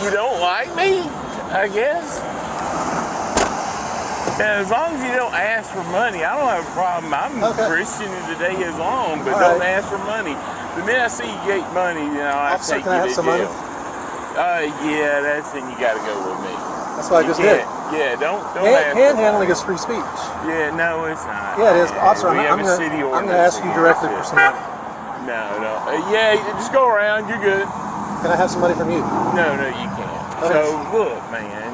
You don't like me, I guess. Yeah, as long as you don't ask for money, I don't have a problem. I'm Christian as the day is long, but don't ask for money. The minute I see you get money, you know, I take you to jail. Yeah, that's when you got to go with me. That's what I just did. Yeah, don't ask. Panhandling is free speech. Yeah, no, it's not. Yeah, it is. Officer, we I'm going to ask you directly for some money. No. Yeah, just go around. You're good. Can I have some money from you? No, you can't. Okay. So, look, man.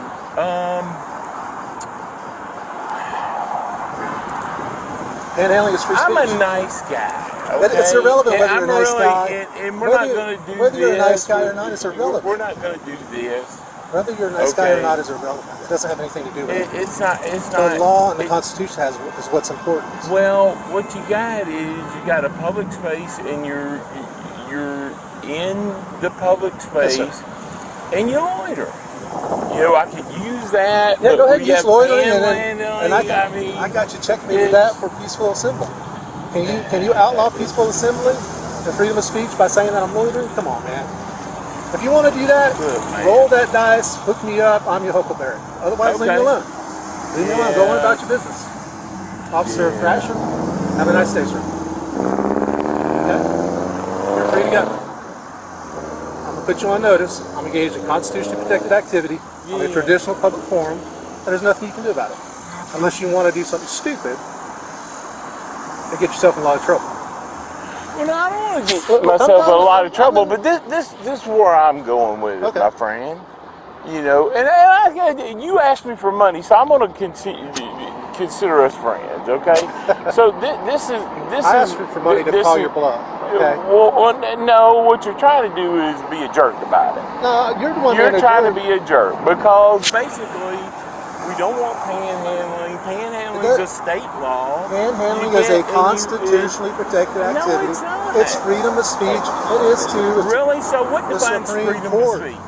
Panhandling is free speech. I'm a nice guy. Okay? It's irrelevant whether you're a nice guy. And we're not going to do this. Whether you're a nice guy or not is irrelevant. We're not going to do this. Whether you're a nice guy or not is irrelevant. It doesn't have anything to do with it. It's not. The law and the Constitution is what's important. Well, what you got is you got a public space, and you're in the public space, and you loiter. You know, I could use that. Yeah, go ahead and use loitering, and I got you checkmated that for peaceful assembly. Can you outlaw peaceful assembly and freedom of speech by saying that I'm loitering? Come on, man. If you want to do that, roll that dice, hook me up, I'm your huckleberry. Otherwise, leave me alone. Leave me alone. Go on about your business. Officer Thrasher, have a nice day, sir. Okay? You're free to go. I'm going to put you on notice. I'm engaged in constitutionally protected activity on a traditional public forum, and there's nothing you can do about it. Unless you want to do something stupid and get yourself in a lot of trouble. Well, no, I don't want to get myself in a lot of trouble, but this is where I'm going with it, my friend. You know, and you asked me for money, so I'm going to consider us friends, okay? So this is. I asked you for money to call your bluff. Okay. Well, no, what you're trying to do is be a jerk about it. No, you're the one. You're trying to be a jerk because basically we don't want panhandling. Panhandling is a state law. Panhandling is a constitutionally protected activity. No, it's not. It's freedom of speech. It is too. Really? So what defines freedom of speech?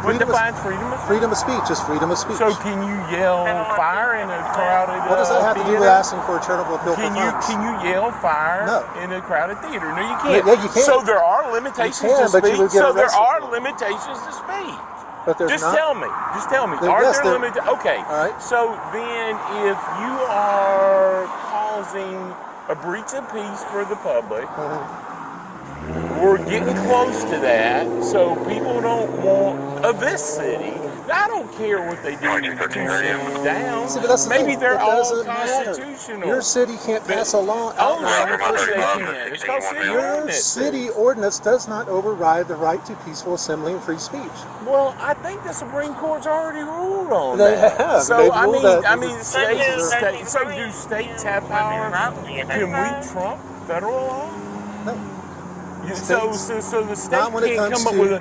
What defines freedom of speech? Freedom of speech is freedom of speech. So can you yell fire in a crowded What does that have to do with asking for a charitable appeal for funds? Can you yell fire in a crowded theater? No, you can't. Yeah, you can. So there are limitations to speech. So there are limitations to speech. But there's Just tell me. Are there limitations? Okay. All right. So then if you are causing a breach of peace for the public, we're getting close to that, so people don't want of this city. I don't care what they do in 2 cities down. See, maybe they're all constitutional. Your city can't pass a law. Oh, of course they can. It's called city ordinance. Your city ordinance does not override the right to peaceful assembly and free speech. Well, I think the Supreme Court's already ruled on that. They have. So I mean, states. So do states have power? Can we trump federal law? No. So the state can't come up with the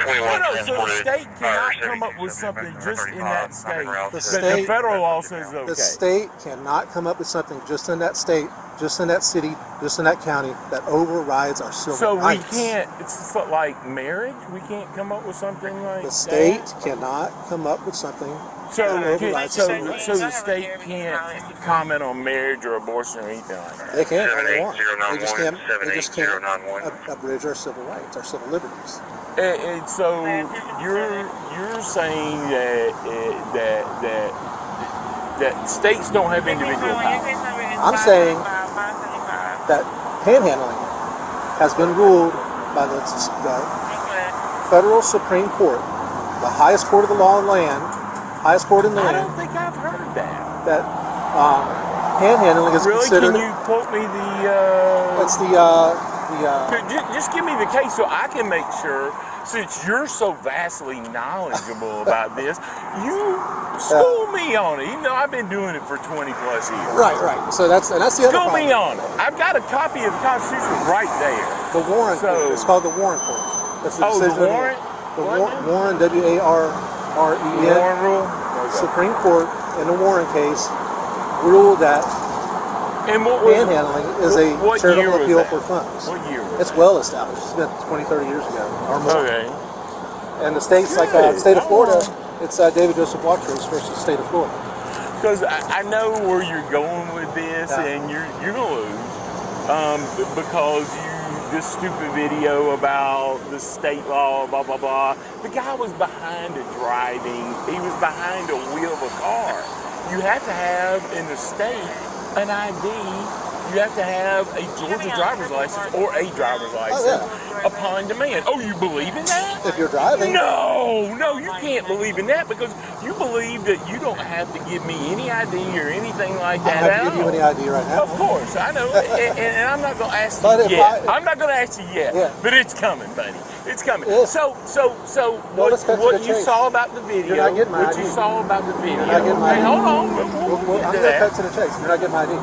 state cannot come up with something just in that state. The federal law says okay. The state cannot come up with something just in that state, just in that city, just in that county that overrides our civil rights. So we can't. It's like marriage. We can't come up with something like the state cannot come up with something. So the state can't comment on marriage or abortion or anything like that. They can't. They want. They just can't abridge our civil rights, our civil liberties. And so you're saying that states don't have individual power. I'm saying that panhandling has been ruled by the federal Supreme Court, the highest court of the law of the land. Highest court in the land. I don't think I've heard that. That panhandling is considered. Can you quote me the? It's the. Just give me the case so I can make sure. Since you're so vastly knowledgeable about this, you school me on it. Even though I've been doing it for 20 plus years. Right. So that's the other problem. School me on it. I've got a copy of the Constitution right there. The Warren Court. It's called the Warren Court. That's the decision. The Warren. Warren, W-A-R-R-E-N. Warren rule. Supreme Court in the Warren case ruled that panhandling is a charitable appeal for funds. What year was It's well established. It's been 20, 30 years ago or more. Okay. And the states like the state of Florida, it's David Joseph Watrous versus the state of Florida. Because I know where you're going with this, and you're going to lose because this stupid video about the state law, blah, blah, blah. The guy was behind a he was behind a wheel of a car. You have to have, in the state, an ID. You have to have a Georgia driver's license or a driver's license upon demand. Oh, you believe in that? If you're driving. No, you can't believe in that because you believe that you don't have to give me any ID or anything like that. I don't have to give you any ID right now. Of course, I know, and I'm not going to ask you yet. I'm not going to ask you yet, but it's coming, buddy. It's coming. So what you saw about the video, what you saw about the video. You're not getting my ID. Hey, hold on. I'm going to cut to the chase. You're not getting my ID.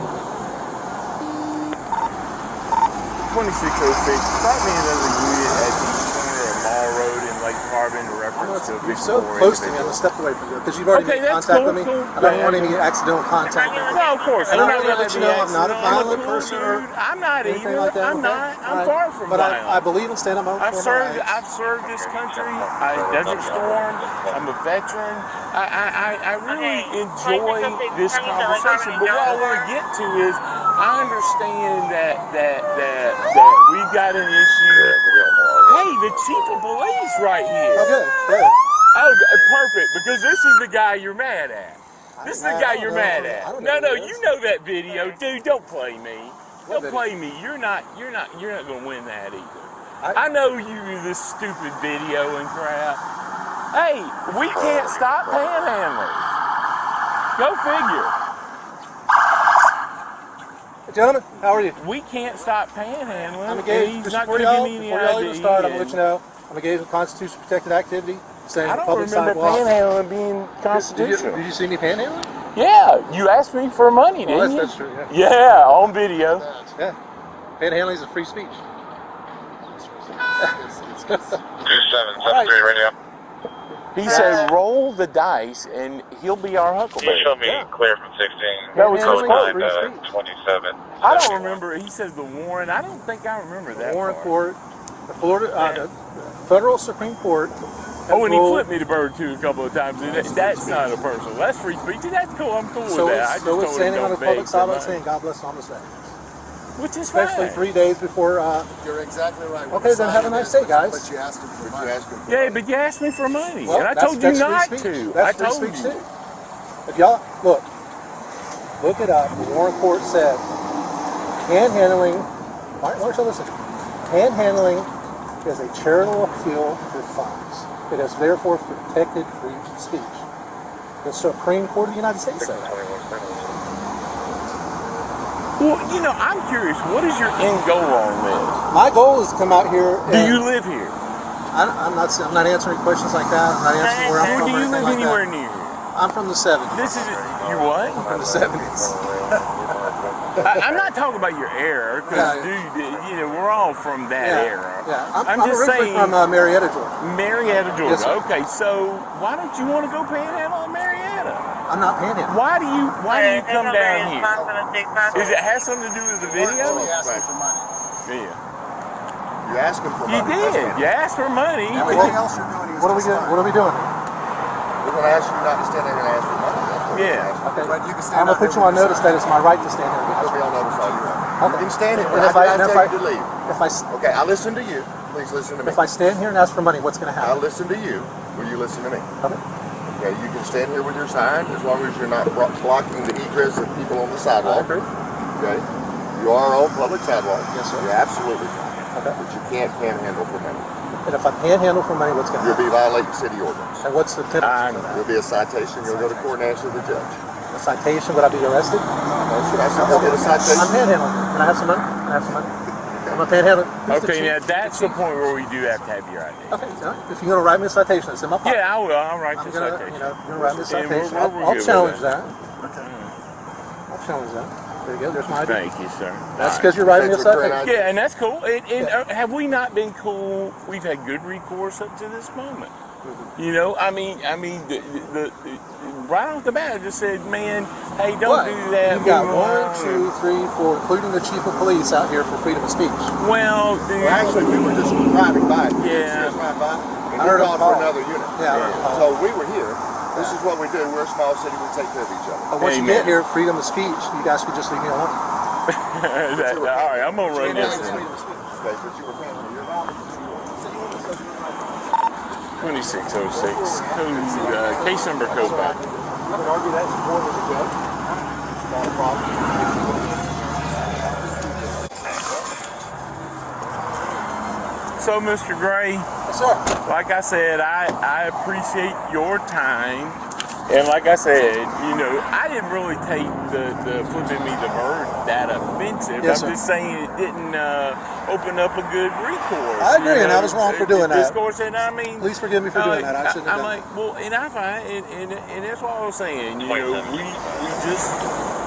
2606, start me another unit at the corner of Morrow in Lake Carbon in reference to You're so close to me, I'm going to step away from you because you've already made contact with me. I don't want any accidental contact. No, of course. And I'm not going to let you know I'm not a violent person or I'm not anything either. like that. I'm not. I'm far from violent. But I believe in standing up for my rights. I've served this country. Desert Storm. I'm a veteran. I really enjoy this conversation. But what I want to get to is I understand that we've got an issue. Hey, the chief of police right here. Okay, good. Oh, perfect, because this is the guy you're mad at. This is the guy you're mad at. No, you know that video. Dude, don't play me. Don't play me. You're not going to win that either. I know you do this stupid video and crap. Hey, we can't stop panhandling. Go figure. Gentlemen, how are you? We can't stop panhandling. I'm engaged. He's not going to give me any before y'all even ID. start, I'm going to let you know I'm engaged in constitutional protected activity. I don't remember panhandling being constitutional. Did you see me panhandling? Yeah, you asked me for money, didn't you? That's true, yeah. Yeah, on video. Yeah. Panhandling is a free speech. 2773 radio. He said, roll the dice and he'll be our huckleberry. He showed me clear from 16. That was his quote. 27. I don't remember. He says the Warren. I don't think I remember that. The Warren part. Court, the Florida, the Federal Supreme Court. Oh, and he flipped me the bird too a couple of times. That's not a personal. That's free speech. That's cool. I'm cool with that. So it's standing on the public sidewalk saying, God bless Thomas Day. Which is especially fine. 3 days before. You're exactly right. Okay, then have a nice day, guys. But you asked him for money. Yeah, but you asked me for money, well, and I told you not to. That's I told free speech you. too. If y'all look it up. The Warren Court said panhandling. Why don't you listen? Panhandling is a charitable appeal for funds. It is therefore protected free speech. The Supreme Court of the United States said that. Well, you know, I'm curious. What is your end goal on this? My goal is to come out here. Do you live here? I'm not answering questions like that. I'm not answering where I'm Or from. do you live like anywhere that. near? I'm from the 70s. This is you what? I'm from the 70s. I'm not talking about your era, because dude, you know, we're all from that era. Yeah, I'm just originally saying from Marietta, Georgia. Marietta, Georgia. Yes, sir. Okay, so why don't you want to go panhandle in Marietta? I'm not panhandling. Why do you come down here? Does it have something to do with the video? You asked him for money. Yeah. You asked him for You money. did. You asked for money. Everything else you're doing is What are we doing? We're going to ask you not to stand there and ask for money. That's what Yeah. we're asking. Okay. But you can stand I'm gonna put you on notice that it's my right to stand here. You'll be on notice all you want. Okay. You can stand here, And but if I- I and if tell I- you to leave. Okay, I listen to you. Please listen to me. If I stand here and ask for money, what's going to I happen? listen to you. Will you listen to me? Okay. Okay, you can stand here with your sign as long as you're not blocking the egress of people on the sidewalk. I agree. Okay? You are on public sidewalk. Yes, sir. You're absolutely fine. Okay. But you can't panhandle for money. And if I panhandle for money, what's going to You'll happen? be violating city ordinance. And what's the penalty for that? There'll be a citation. You'll go to court and answer the judge. A citation? Would I be arrested? No, should I say go get a citation? I'm panhandling. Can I have some money? Can I have some money? I'm a panhandler. Who's the Okay, chief? now that's the point where we do have to have your ID. Okay, so if you're going to write me a citation, it's in my pocket. Yeah, I will. I'll write I'm the gonna, citation. you're going to write me a And we're- citation. we're good I'll with challenge that. that. I'll challenge that. There you go. There's my ID. Thank you, sir. That's because you're writing me a That's your citation. current Yeah, and that's cool. Have we not been cool? We've had good recourse up to this moment. You know, I mean, the right off the bat, I just said, man, hey, don't What? do that. You've got Move 1, along. 2, 3, 4, including the chief of police out here for freedom of speech. Well, dude, Well, actually, we were just driving by. Yeah. We just drive by, and I we heard called him for call. another unit. Yeah. So we were here. This is what we do. We're a small city. We take care of each other. But once you Amen. get here, freedom of speech, you guys could just leave me alone. all right, I'm gonna run this. Freedom of speech. case, but you were paying for your route. 2606. Code, case number code back. You would argue that's more than a joke. Not a problem. So, Mr. Gray, Yes, sir. like I said, I appreciate your time. And like I said, you know, I didn't really take the flipping me the bird that offensive. Yes, I'm just saying it didn't open up a good recourse. I agree, and I was wrong for doing that. Discourse, and I mean, Please forgive me for doing that. I shouldn't have I'm done like, well, and I find, and that's what I was saying. You know, we just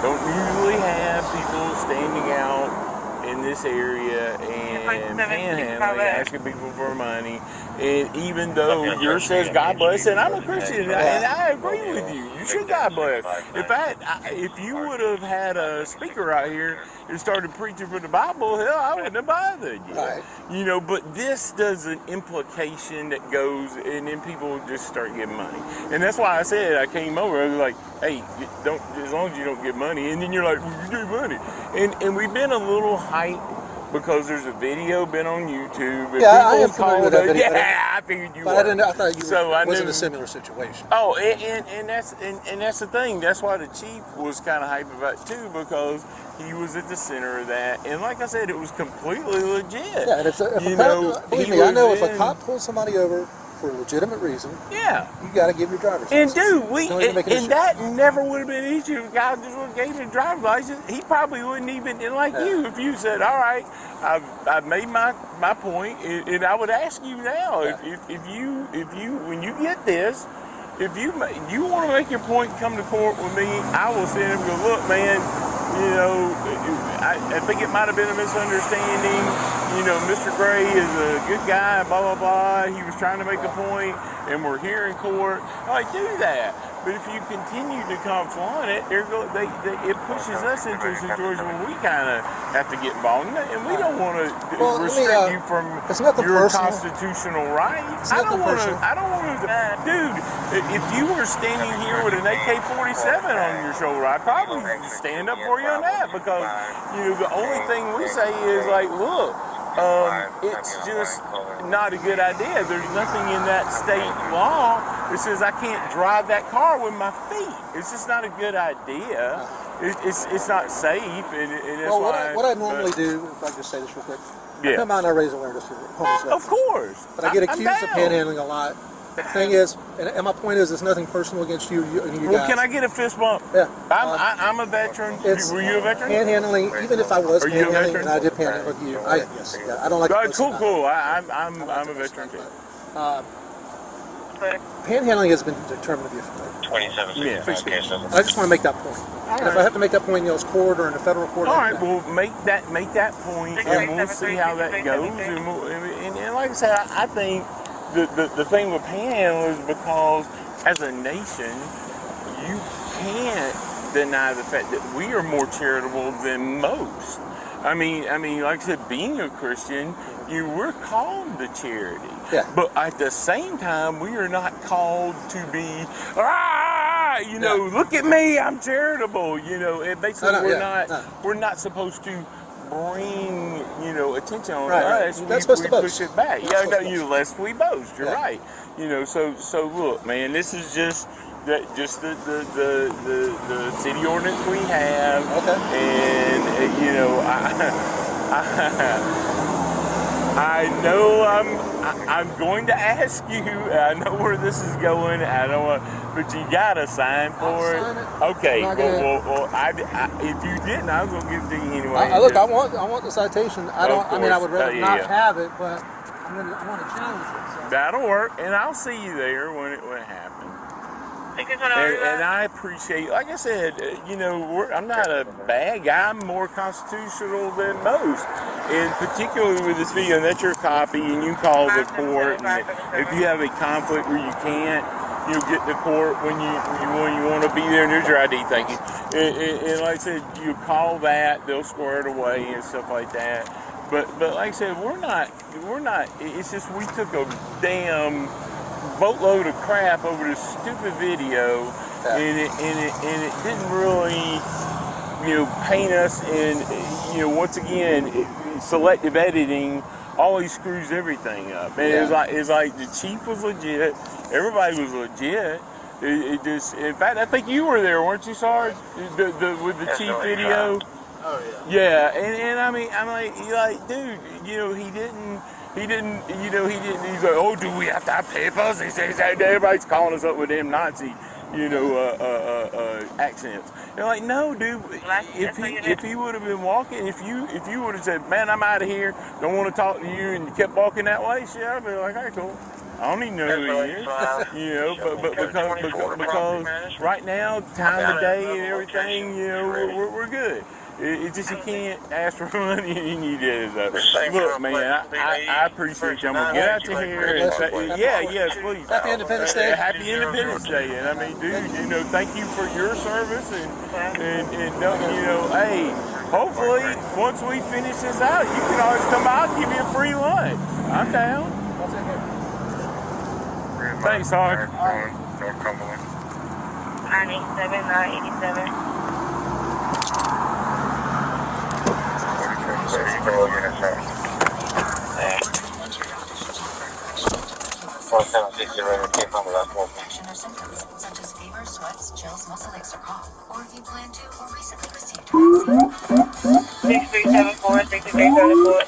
don't usually have people standing out in this area and panhandling, asking people for money. And even though yours says God bless, and I'm a Christian, and I agree with you. You should God bless. In fact, if you would have had a speaker out here and started preaching for the Bible, hell, I wouldn't have bothered you. Right. You know, but this does an implication that goes, and then people just start getting money. And that's why I said I came over. I was like, hey, don't, as long as you don't get money. And then you're like, well, you get money. And we've been a little hype because there's a video been on YouTube. Yeah, I am familiar with that video. Yeah, I figured you But were. I thought you So were, I was in knew- a similar situation. Oh, and that's the thing. That's why the chief was kind of hype about it too, because he was at the center of that. And like I said, it was completely legit. Yeah, and if a You cop, know, believe he me, I was know if a in- cop pulls somebody over for a legitimate reason, Yeah. you got to give your driver's And license. dude, we Don't even make an and issue. that never would have been an issue if God just would have gave him a driver's license. He probably wouldn't even, and like you, if you said, all right, I've made my point, and I would ask you now, if you when you get this, if you want to make your point, come to court with me, I will sit and go, look, man, you know, I think it might have been a misunderstanding. You know, Mr. Gray is a good guy, blah, blah, blah. He was trying to make a point, and we're here in court. Like, do that. But if you continue to come flaunt it, it pushes us into a situation where we kind of have to get involved. And we don't want to restrict you from it's nothing your personal. constitutional rights. It's I nothing don't want to. personal. I don't want to. Dude, if you were standing here with an AK-47 on your shoulder, I'd probably stand up for you on that, because you know the only thing we say is like, look, it's just not a good idea. There's nothing in that state law that says I can't drive that car with my feet. It's just not a good idea. It's not safe, and that's Well, why. what I normally do, if I just say this real quick, Yeah. I come out and I raise awareness for homeless veterans. Of course. But I get I'm accused of down. panhandling a lot. The thing is, and my point is, it's nothing personal against you and you Well, guys. can I get a fist bump? Yeah. I'm a veteran. Were you a veteran? Panhandling, even if I was Are you a panhandling veteran? and I did panhandle with you, yes, yeah, I don't like to post Cool, about cool. it. I'm a veteran too. Panhandling has been determined to be a felony. 27. Yeah. I just want to make that point. And if I have to make that point in y'all's court or in a federal court, All I'll right, do that. well, make that point, and we'll see how that goes. And like I said, I think the thing with panhandling is because as a nation, you can't deny the fact that we are more charitable than most. I mean, like I said, being a Christian, we're called to charity. Yeah. But at the same time, we are not called to be, look at me, I'm charitable. You know, and basically we're not supposed to bring, attention on us. You're not supposed to push boast. it back. You're not supposed to You boast. lest we boast. You're Yeah. right. So look, man, this is just the city ordinance we have. Okay. And I know I'm going to ask you. I know where this is going. I don't want, but you got to sign for I'll it. sign it. Okay. I'm not gonna- Well, if you didn't, I was gonna give it to you anyway. Look, I want the citation. I would rather not yeah. have it, but I want to challenge it. So. That'll work, and I'll see you there when it happens. And I appreciate, like I said, I'm not a bad guy. I'm more constitutional than most. And particularly with this video, and that's your copy, and you call the court. And if you have a conflict where you can't, get to court when you want to be there, and there's your ID. Thank you. And like I said, you call that, they'll square it away and stuff like that. But like I said, we're not. It's just we took a damn boatload of crap over this stupid video, and it didn't really, paint us in, once again, selective editing always screws everything up. And it's like the chief was legit, everybody was legit. It just, in fact, I think you were there, weren't you, Sarge? With the chief video. Oh yeah. Yeah, and I mean, I'm like, dude, you know, he didn't, he's like, oh, do we have to have papers? He says, everybody's calling us up with them Nazi, accents. They're like, no, dude, if he would have been walking, if you would have said, man, I'm out of here, don't want to talk to you, and you kept walking that way, shit, I'd be like, hey, cool. I don't even know who he is, but because right now, time of day and everything, we're good. It's just you can't ask for money and you did it. Look, man, I appreciate you. I'm gonna get out your hair and say, yes, please. Happy Independence Day. Happy Independence Day. And I mean, dude, thank you for your service and hey, hopefully once we finish this out, you can always come out and give me a free lunch. I'm down. Thanks, Sarge. 987. Infection or symptoms such as fever, sweats, chills, muscle aches, or cough, or if you plan to or recently received vaccine. 6374, 6374.